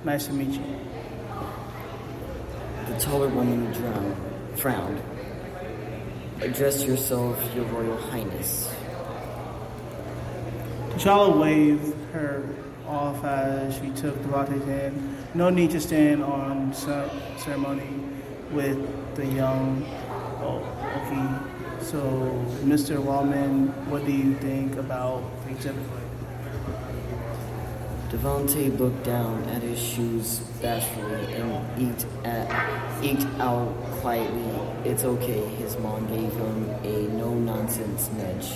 Nice to meet you. The taller woman frowned. Address yourself, Your Royal Highness. T'Challa waved her off as she took Devante's hand. No need to stand on ceremony with the young Oki. So, Mr. Wallman, what do you think about the exhibit? Devante looked down at his shoes bashfully and eked out quietly. It's okay, his mom gave him a no-nonsense nudge.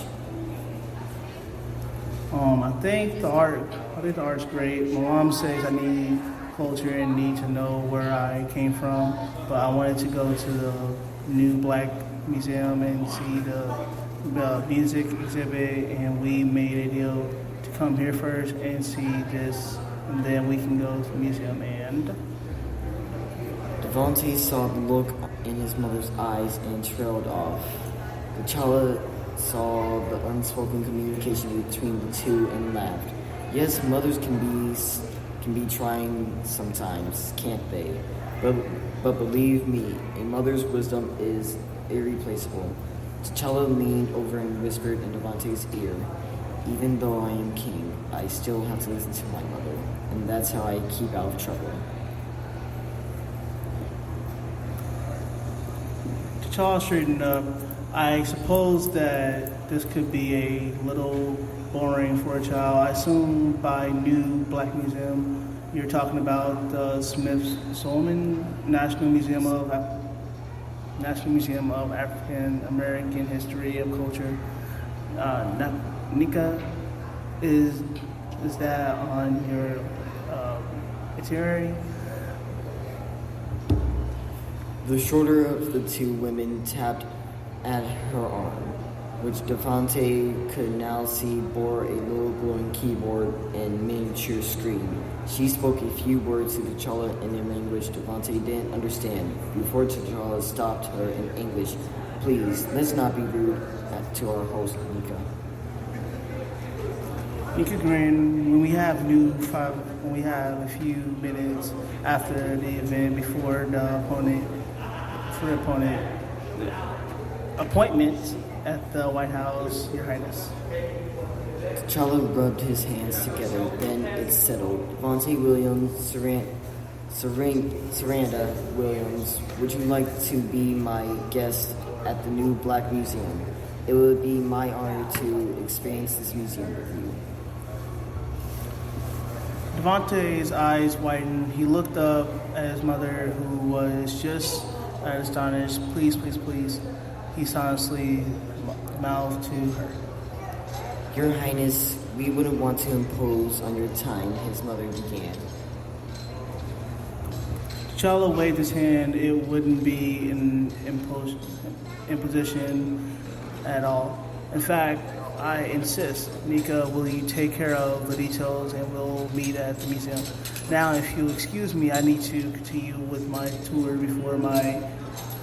I think the art's great. My mom says I need culture and need to know where I came from, but I wanted to go to the new Black Museum and see the music exhibit, and we made a deal to come here first and see this, and then we can go to the museum. And Devante saw the look in his mother's eyes and trailed off. T'Challa saw the unspoken communication between the two and laughed. Yes, mothers can be trying sometimes, can't they? But believe me, a mother's wisdom is irreplaceable. T'Challa leaned over and whispered in Devante's ear, even though I am king, I still have to listen to my mother, and that's how I keep out of trouble. T'Challa straightened up. I suppose that this could be a little boring for a child. I assume by new Black Museum, you're talking about the Smithsonian National Museum of African American History and Culture. Nika, is that on your itinerary? The shorter of the two women tapped at her arm, which Devante could now see bore a little glowing keyboard and miniature screen. She spoke a few words to T'Challa in a language Devante didn't understand before T'Challa stopped her in English. Please, let's not be rude to our host, Nika. Nika grinned. When we have a few minutes after the event before the appointment at the White House, Your Highness. T'Challa rubbed his hands together, then it settled. Devante Williams, Saranda Williams, would you like to be my guest at the new Black Museum? It would be my honor to experience this museum with you. Devante's eyes widened. He looked up at his mother, who was just astonished. Please, please, please. He silently mouthed to her. Your Highness, we wouldn't want to impose on your time, his mother began. T'Challa waved his hand. It wouldn't be an imposition at all. In fact, I insist. Nika, will you take care of the details and we'll meet at the museum? Now, if you'll excuse me, I need to continue with my tour before my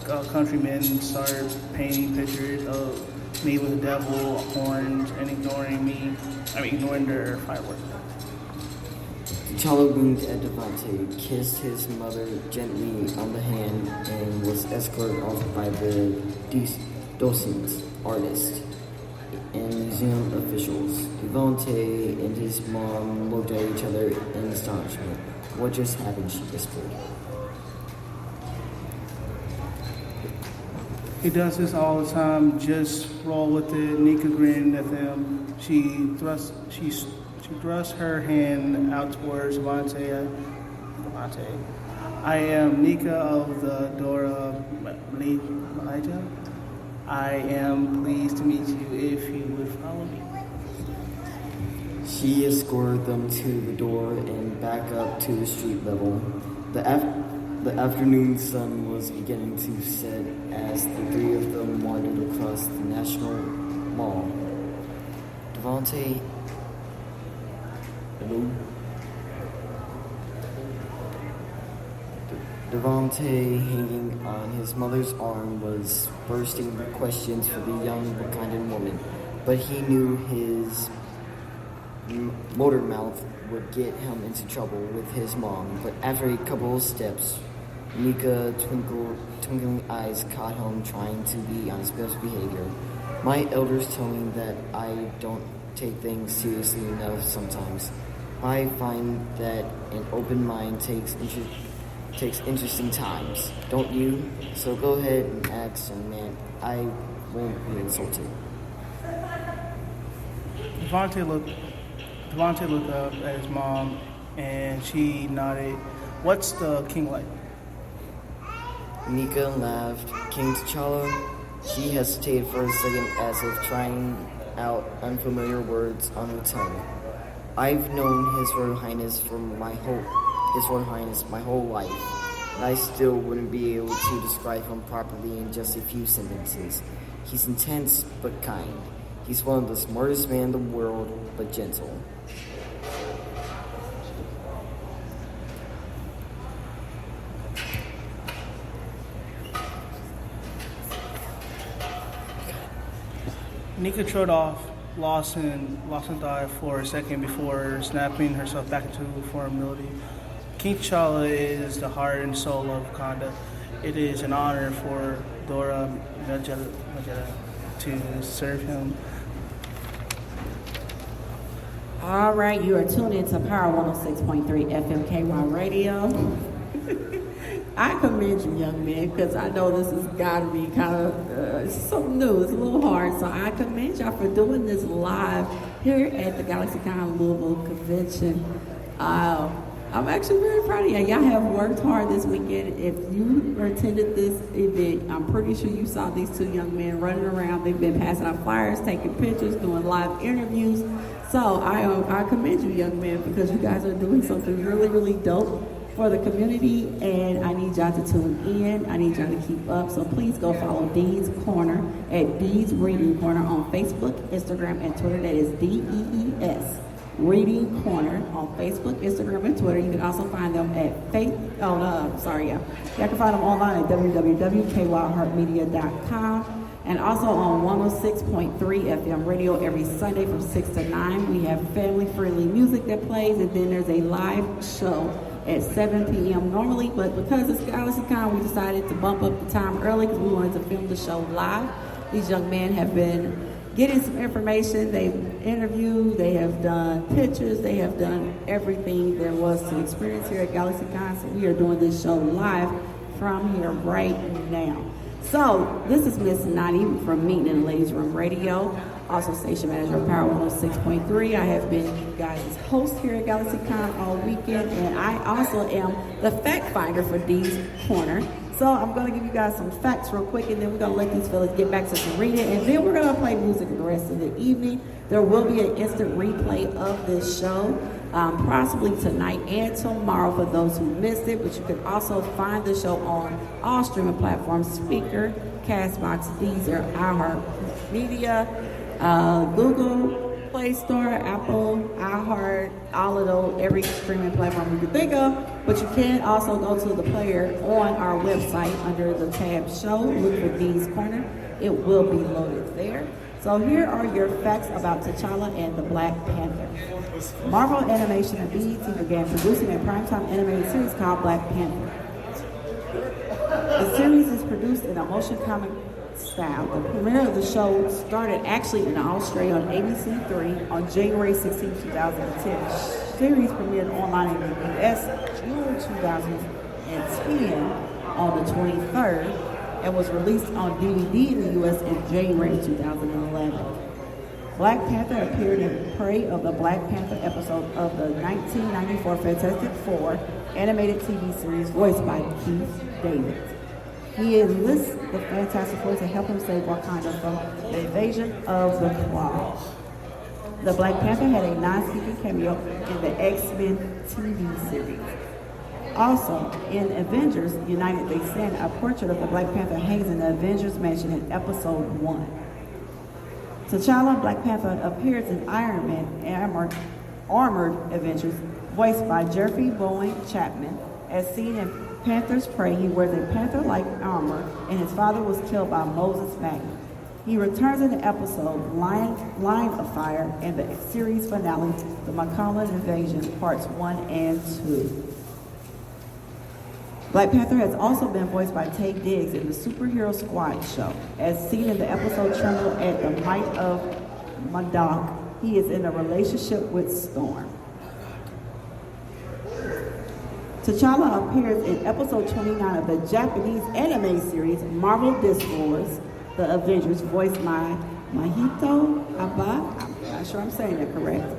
countrymen start painting pictures of me with the devil, horns, and ignoring their fireworks. T'Challa winked at Devante, kissed his mother gently on the hand, and was escorted off by the docents, artists, and museum officials. Devante and his mom looked at each other in astonishment. What just happened? She whispered. He does this all the time. Just roll with it. Nika grinned at them. She thrust her hand out towards Devante. I am Nika of the Dora Malaysia. I am pleased to meet you. If you would follow me. She escorted them to the door and back up to the street level. The afternoon sun was beginning to set as the three of them wandered across the National Mall. Devante. Hello? Devante, hanging on his mother's arm, was bursting with questions for the young Wakandan woman, but he knew motor mouth would get him into trouble with his mom, but after a couple of steps, Nika twinkling eyes caught him trying to be on his best behavior. My elders tell me that I don't take things seriously enough sometimes. I find that an open mind takes interesting times, don't you? So go ahead and ask, young man. I won't be insulted. Devontae looked up at his mom, and she nodded. What's the king like? Nika laughed. King T'Challa? She hesitated for a second as if trying out unfamiliar words on her tongue. I've known His Royal Highness my whole life, and I still wouldn't be able to describe him properly in just a few sentences. He's intense but kind. He's one of the smartest men in the world, but gentle. Nika trailed off, lost in thought for a second before snapping herself back into formality. King T'Challa is the heart and soul of Wakanda. It is an honor for Dora Milaje to serve him. All right, you are tuned into Power 106.3 FMKY Radio. I commend you, young man, because I know this has got to be kind of something new. It's a little hard, so I commend y'all for doing this live here at the GalaxyCon Louisville Convention. I'm actually very proud of y'all. Y'all have worked hard this weekend. If you attended this event, I'm pretty sure you saw these two young men running around. They've been passing out flyers, taking pictures, doing live interviews. So I commend you, young man, because you guys are doing something really, really dope for the community, and I need y'all to tune in. I need y'all to keep up. So please go follow Dee's Corner at Dee's Reading Corner on Facebook, Instagram, and Twitter. That is DEES Reading Corner on Facebook, Instagram, and Twitter. You can also find them at y'all can find them online at www.kyheartmedia.com. And also on 106.3 FM radio every Sunday from 6 to 9. We have family-friendly music that plays, and then there's a live show at 7 p.m. normally, but because it's GalaxyCon, we decided to bump up the time early because we wanted to film the show live. These young men have been getting some information. They've interviewed, they have done pictures, they have done everything there was to experience here at GalaxyCon, so we are doing this show live from here right now. So, this is Miss Nani from Meeting in the Ladies Room Radio, also station manager of Power 106.3. I have been you guys' host here at GalaxyCon all weekend, and I also am the fact finder for Dee's Corner. So I'm going to give you guys some facts real quick, and then we're going to let these fellas get back to some reading, and then we're going to play music the rest of the evening. There will be an instant replay of this show, possibly tonight and tomorrow for those who missed it, but you can also find the show on all streaming platforms: Speaker, Castbox, Deezer, iHeartMedia, Google Play Store, Apple, iHeart, all of those, every streaming platform you can think of. But you can also go to the player on our website under the tab Show, look for Dee's Corner. It will be loaded there. So here are your facts about T'Challa and the Black Panther. Marvel Animation and BET began producing a primetime animated series called Black Panther. The series is produced in a motion comic style. The premiere of the show started actually in Australia on ABC3 on January 16, 2010. The series premiered online in the US June 2010 on the 23rd and was released on DVD in the US in January 2011. Black Panther appeared in Prey of the Black Panther episode of the 1994 Fantastic Four animated TV series voiced by Keith David. He enlists the Fantastic Four to help him save Wakanda from the invasion of the Klaw. The Black Panther had a non-speaking cameo in the X-Men TV series. Also, in Avengers United They Stand, a portrait of the Black Panther hangs in the Avengers Mansion in Episode 1. T'Challa, Black Panther, appears in Iron Man Armored Adventures, voiced by Jeffrey Bowen Chapman. As seen in Panther's Prey, he wears a panther-like armor, and his father was killed by Moses Magnet. He returns in the episode Line of Fire and the series finale, The Macaulay Invasion, Parts 1 and 2. Black Panther has also been voiced by Taye Diggs in the Superhero Squad show. As seen in the episode Tremble at the Might of Madoc, he is in a relationship with Storm. T'Challa appears in episode 29 of the Japanese anime series Marvel Disc Wars, The Avengers, voiced by Mahito Abba. I'm not sure I'm saying that correct.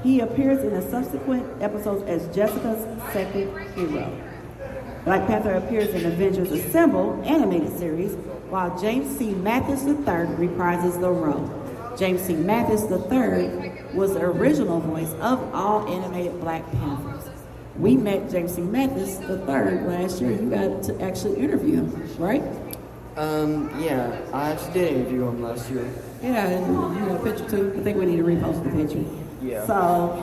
He appears in the subsequent episodes as Jessica's second hero. Black Panther appears in Avengers Assemble animated series, while James C. Mathis III reprises the role. James C. Mathis III was the original voice of all animated Black Panthers. We met James C. Mathis III last year. You got to actually interview him, right? Yeah, I actually did interview him last year. Yeah, and you got a picture too. I think we need to repost the picture. Yeah. So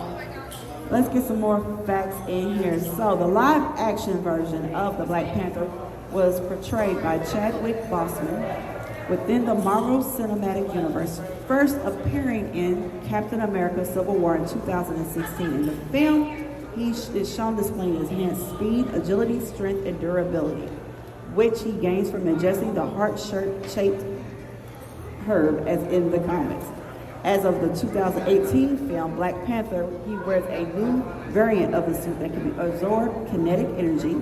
let's get some more facts in here. So the live action version of the Black Panther was portrayed by Chadwick Boseman within the Marvel Cinematic Universe, first appearing in Captain America Civil War in 2016. In the film, he is shown displaying enhanced speed, agility, strength, and durability, which he gains from ingesting the heart-shaped herb as in the comics. As of the 2018 film Black Panther, he wears a new variant of the suit that can absorb kinetic energy,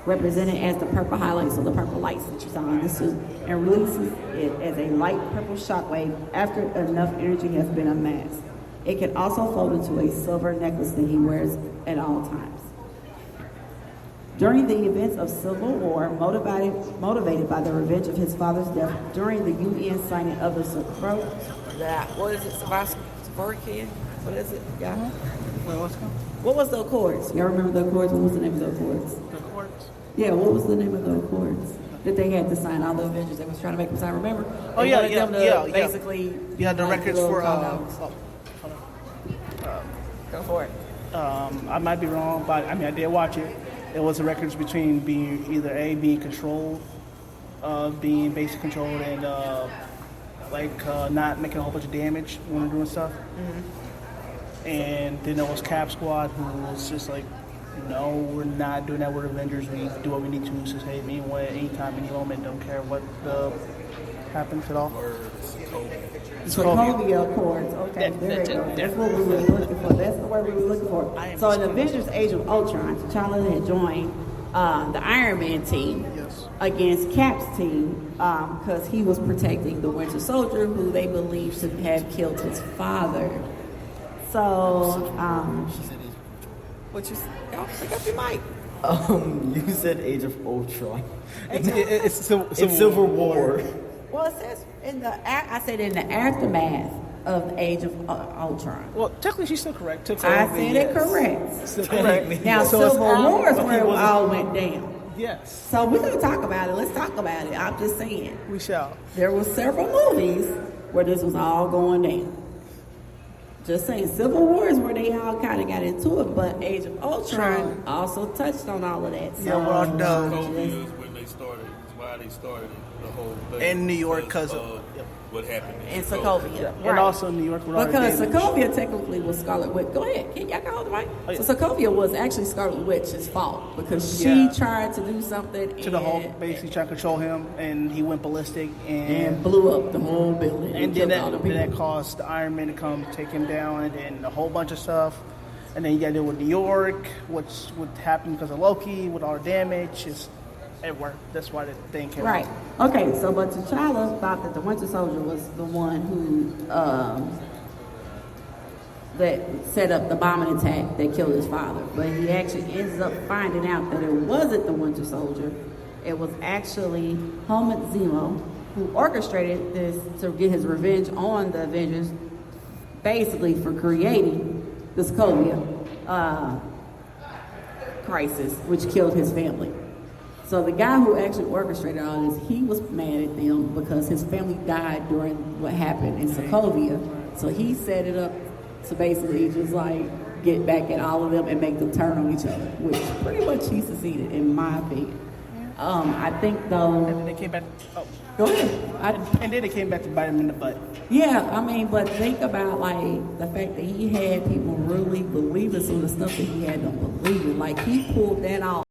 represented as the purple highlights, so the purple lights that you saw in the suit, and releases it as a light purple shockwave after enough energy has been amassed. It can also fold into a silver necklace that he wears at all times. During the events of Civil War, motivated by the revenge of his father's death during the UN signing of the what is it, Savarkand? What is it? Yeah. What was the Accords? Y'all remember the Accords? What was the name of the Accords? The Accords? Yeah, what was the name of the Accords that they had to sign? All the Avengers, they was trying to make them sign, remember? Oh, they yeah, wanted them to basically... Yeah, the records for... Go for it. I might be wrong, but I mean, I did watch it. It was the records between being either being controlled, being basic controlled, and not making a whole bunch of damage when we're doing stuff. Mm-hmm. And then there was Cap Squad, who was just like, no, we're not doing that. We're Avengers. We do what we need to save anyone, anytime, any moment. Don't care what happens at all. Sokovia Accords. Okay, there you go. That's what we were looking for. That's the word we were looking for. So in Avengers Age of Ultron, T'Challa had joined the Iron Man team against Cap's team because he was protecting the Winter Soldier, who they believe should have killed his father. So, what you pick up your mic. You said Age of Ultron. It's Civil War. Well, it says I said in the aftermath of the Age of Ultron. Well, technically, she's still correct. I said it correct. Still correct. Now, Civil War is where it all went down. Yes. So we're going to talk about it. Let's talk about it. I'm just saying. We shall. There were several movies where this was all going down. Just saying, Civil War is where they all kind of got into it, but Age of Ultron also touched on all of that. So, yeah, well done. Sokovia is when they started. Why they started the whole thing. In New York, because of what happened in Sokovia. Right. And also in New York. Because Sokovia technically was Scarlet Witch. Go ahead. Y'all can hold the mic. Oh, yeah. So Sokovia was actually Scarlet Witch's fault because she tried to do something to the Hulk, basically trying to control him, and he went ballistic and blew up the whole building. And then that caused the Iron Man to come take him down, and then a whole bunch of stuff. And then you got to deal with New York, what happened because of Loki, with all the damage. It worked. That's why the thing came out. Right. Okay, so but T'Challa thought that the Winter Soldier was the one who that set up the bombing attack that killed his father. But he actually ends up finding out that it wasn't the Winter Soldier. It was actually Helmut Zemo who orchestrated this to get his revenge on the Avengers, basically for creating the Sokovia crisis, which killed his family. So the guy who actually orchestrated all this, he was mad at them because his family died during what happened in Sokovia. So he set it up to basically just like get back at all of them and make them turn on each other, which pretty much he succeeded, in my opinion. I think And though. then they came back. Oh, Go ahead. and then they came back to bite him in the butt. Yeah, I mean, but think about like the fact that he had people really believing some of the stuff that he had them believing. Like he pulled that off.